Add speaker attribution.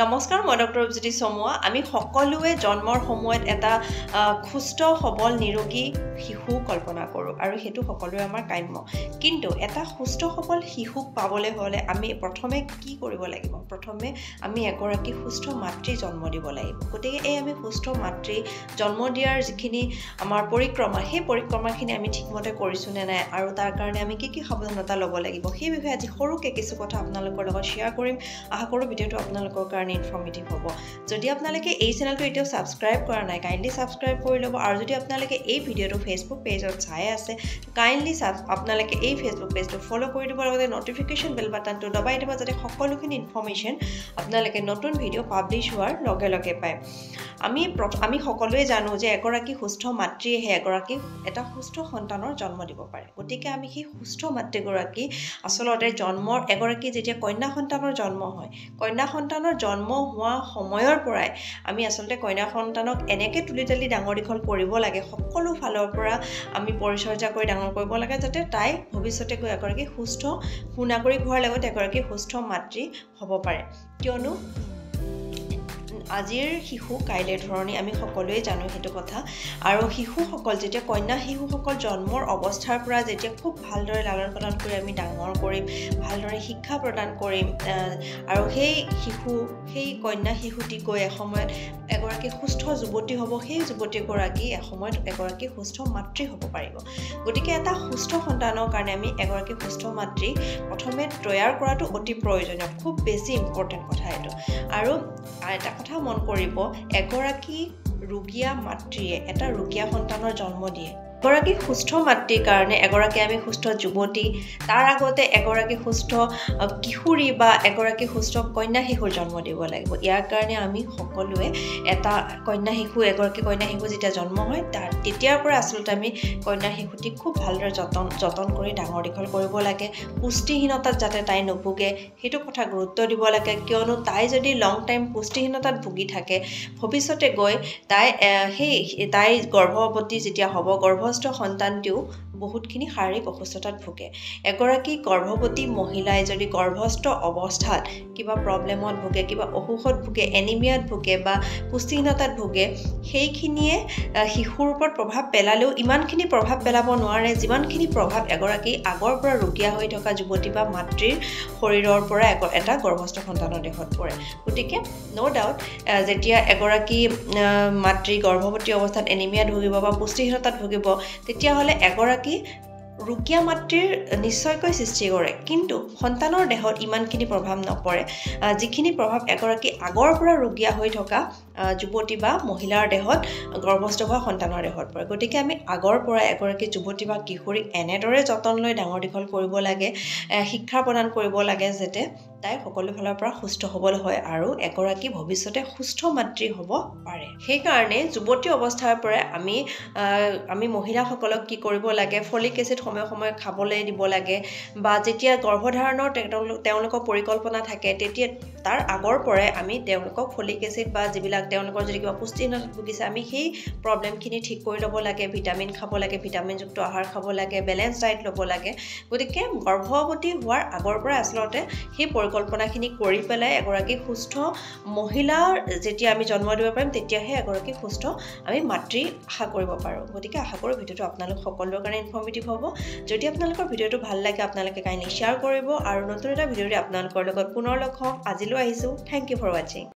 Speaker 1: নমস্কাৰ মই ডক্টৰ ৰূপজ্যোতি চমুৱা আমি সকলোৱে জন্মৰ সময়ত এটা সুস্থ সবল নিৰোগী শিশু কল্পনা কৰোঁ আৰু হেতু সকলোৰে আমাৰ কাম্য কিন্তু এটা সুস্থ সবল শিশুক পাবলৈ হলে আমি প্ৰথমে কি কৰিব লাগিব প্ৰথমে আমি এগৰাকী সুস্থ মাতৃ জন্ম দিব লাগিব গতিকে এই আমি সুস্থ মাতৃ জন্ম দিয়াৰ যিখিনি আমাৰ পৰিক্ৰমা সেই পৰিক্ৰমাখিনি আমি ঠিকমতে কৰিছো নে নাই আৰু তাৰ কাৰণে আমি কি কি সাৱধানতা ল'ব লাগিব সেই বিষয়ে আজি সৰুকে কিছু কথা আপোনালোকৰ লগত শ্বেয়াৰ কৰিম আশা কৰোঁ ভিডিঅ'টো আপোনালোকৰ কাৰণে ইনফৰ্মেটিভ হ'ব যদি আপোনালোকে এই চেনেলটো এতিয়াও সাবস্ক্ৰাইব কৰা নাই কাইন্ডলি সাবস্ক্ৰাইব কৰি ল'ব আৰু যদি আপোনালোকে এই ভিডিঅ'টো ফেচবুক পেজত চাই আছে কাইন্ডলি আপোনালোকে এই ফেচবুক পেজটো ফলো কৰি দিব লগতে নটিফিকেশন বেল বাটনটো দবাই দিব যাতে সকলোখিনি ইনফৰমেশন আপোনালোকে নতুন ভিডিঅ' পাবলিশ হোৱাৰ লগে লগে পায় আমি সকলোৱে জানো যে এগৰাকী সুস্থ মাতৃয়েহে এগৰাকী এটা সুস্থ সন্তানৰ জন্ম দিব পাৰে গতিকে আমি সেই সুস্থ মাতৃগৰাকী আচলতে জন্মৰ এগৰাকী যেতিয়া কন্যা সন্তানৰ জন্ম হয় কন্যা সন্তানৰ জন্ম হোৱা সময়ৰ পৰাই আমি আচলতে কন্যা সন্তানক এনেকে তুলি তালি ডাঙৰ দীঘল কৰিব লাগে সকলো ফালৰ পৰা আমি পৰিচৰ্যা কৰি ডাঙৰ কৰিব লাগে যাতে তাই ভৱিষ্যতে গৈ এগৰাকী সুস্থ সুনাগৰিক হোৱাৰ লগতে এগৰাকী সুস্থ মাতৃ হ'ব পাৰে কিয়নো আজিৰ শিশু কাইলে ধৰণী আমি সকলোৱে জানো হেতু কথা আৰু শিশুসকল যেতিয়া কন্যা শিশুসকল জন্মৰ অৱস্থাৰ পৰা যেতিয়া খুব ভালদৰে লালন পালন কৰি আমি ডাঙৰ কৰিম ভালদৰে শিক্ষা প্ৰদান কৰিম আৰু সেই কন্যা শিশুটি গৈ এসময়ত এগৰাকী সুস্থ যুৱতী হ'ব সেই যুৱতীগৰাকী এসময়ত এগৰাকী সুস্থ মাতৃ হ'ব পাৰিব গতিকে এটা সুস্থ সন্তানৰ কাৰণে আমি এগৰাকী সুস্থ মাতৃ প্ৰথমে তৈয়াৰ কৰাটো অতি প্ৰয়োজনীয় খুব বেছি ইম্পৰ্টেণ্ট কথা এইটো আৰু এটা কথা মন কৰিব এগৰাকী ৰোগীয়া মাতৃয়ে এটা ৰোগীয়া সন্তানৰ জন্ম দিয়ে এগৰাকী সুস্থ মাতৃৰ কাৰণে এগৰাকী আমি সুস্থ যুৱতী তাৰ আগতে এগৰাকী সুস্থ কিশোৰী বা এগৰাকী সুস্থ কন্যা শিশুৰ জন্ম দিব লাগিব ইয়াৰ কাৰণে আমি সকলোৱে এটা এগৰাকী কন্যা শিশু যেতিয়া জন্ম হয় তেতিয়াৰ পৰা আচলতে আমি কন্যা শিশুটিক খুব ভালদৰে যতন কৰি ডাঙৰ দীঘল কৰিব লাগে পুষ্টিহীনতাত যাতে তাই নভোগে সেইটো কথা গুৰুত্ব দিব লাগে কিয়নো তাই যদি লং টাইম পুষ্টিহীনতাত ভুগি থাকে ভৱিষ্যতে গৈ তাই গৰ্ভৱতী যেতিয়া হ'ব গৰ্ভস্থ সন্তানটিও বহুতখিনি শাৰীৰিক অসুস্থতাত ভুগে এগৰাকী গৰ্ভৱতী মহিলাই যদি গৰ্ভস্থ অৱস্থাত কিবা প্ৰব্লেমত ভুগে কিবা অসুখত ভুগে এনিমিয়াত ভুগে বা পুষ্টিহীনতাত ভুগে সেইখিনিয়ে শিশুৰ ওপৰত প্ৰভাৱ পেলালেও ইমানখিনি প্ৰভাৱ পেলাব নোৱাৰে যিমানখিনি প্ৰভাৱ এগৰাকী আগৰ পৰা ৰোগীয়া হৈ থকা যুৱতী বা মাতৃৰ শৰীৰৰ পৰা এটা গৰ্ভস্থ সন্তানৰ দেহত পৰে গতিকে নো ডাউট যেতিয়া এগৰাকী মাতৃ গৰ্ভৱতী অৱস্থাত এনিমিয়াত ভুগিব বা পুষ্টিহীনতাত ভুগিব তেতিয়াহ'লে এগৰাকী ৰোগীয়া মাতৃৰ নিশ্চয়কৈ সৃষ্টি কৰে কিন্তু সন্তানৰ দেহত ইমানখিনি প্ৰভাৱ নপৰে যিখিনি প্ৰভাৱ এগৰাকী আগৰ পৰা ৰোগীয়া হৈ থকা যুৱতী বা মহিলাৰ দেহত গৰ্ভস্থ হোৱা সন্তানৰ দেহত পৰে গতিকে আমি আগৰ পৰা এগৰাকী যুৱতী বা কিশোৰীক এনেদৰে যতন লৈ ডাঙৰ দীঘল কৰিব লাগে শিক্ষা প্ৰদান কৰিব লাগে যাতে তাই সকলো ফালৰ পৰা সুস্থ সবল হয় আৰু এগৰাকী ভৱিষ্যতে সুস্থ মাতৃ হ'ব পাৰে সেইকাৰণে যুৱতী অৱস্থাৰ পৰা আমি মহিলাসকলক কি কৰিব লাগে ফলিক এচিড সময়ে খাবলৈ দিব লাগে বা যেতিয়া গৰ্ভধাৰণৰ তেওঁলোকৰ পৰিকল্পনা থাকে তেতিয়া তাৰ আগৰ পৰাই আমি তেওঁলোকক ফলিক এচিড বা যিবিলাক তেওঁলোকৰ যদি কিবা পুষ্টিহীনতাত ভুগিছে আমি সেই প্ৰব্লেমখিনি ঠিক কৰি ল'ব লাগে ভিটামিন খাব লাগে ভিটামিনযুক্ত আহাৰ খাব লাগে বেলেঞ্চ ডায়েট ল'ব লাগে গতিকে গৰ্ভৱতী হোৱাৰ আগৰ পৰা আচলতে সেই পৰিকল্পনাখিনি কৰি পেলাই এগৰাকী সুস্থ মহিলাৰ যেতিয়া আমি জন্ম দিব পাৰিম তেতিয়াহে এগৰাকী সুস্থ আমি মাতৃ আশা কৰিব পাৰোঁ গতিকে আশা কৰোঁ ভিডিঅ'টো আপোনালোক সকলোৰে কাৰণে ইনফৰ্মেটিভ হ'ব যদি আপোনালোকৰ ভিডিঅ'টো ভাল লাগে আপোনালোকে কাইণ্ডলি শ্বেয়াৰ কৰিব আৰু নতুন এটা ভিডিঅ'ৰে আপোনালোকৰ লগত পুনৰ লগ হ'ম আজিলৈ আহিছোঁ থেংক ইউ ফৰ ৱাচিং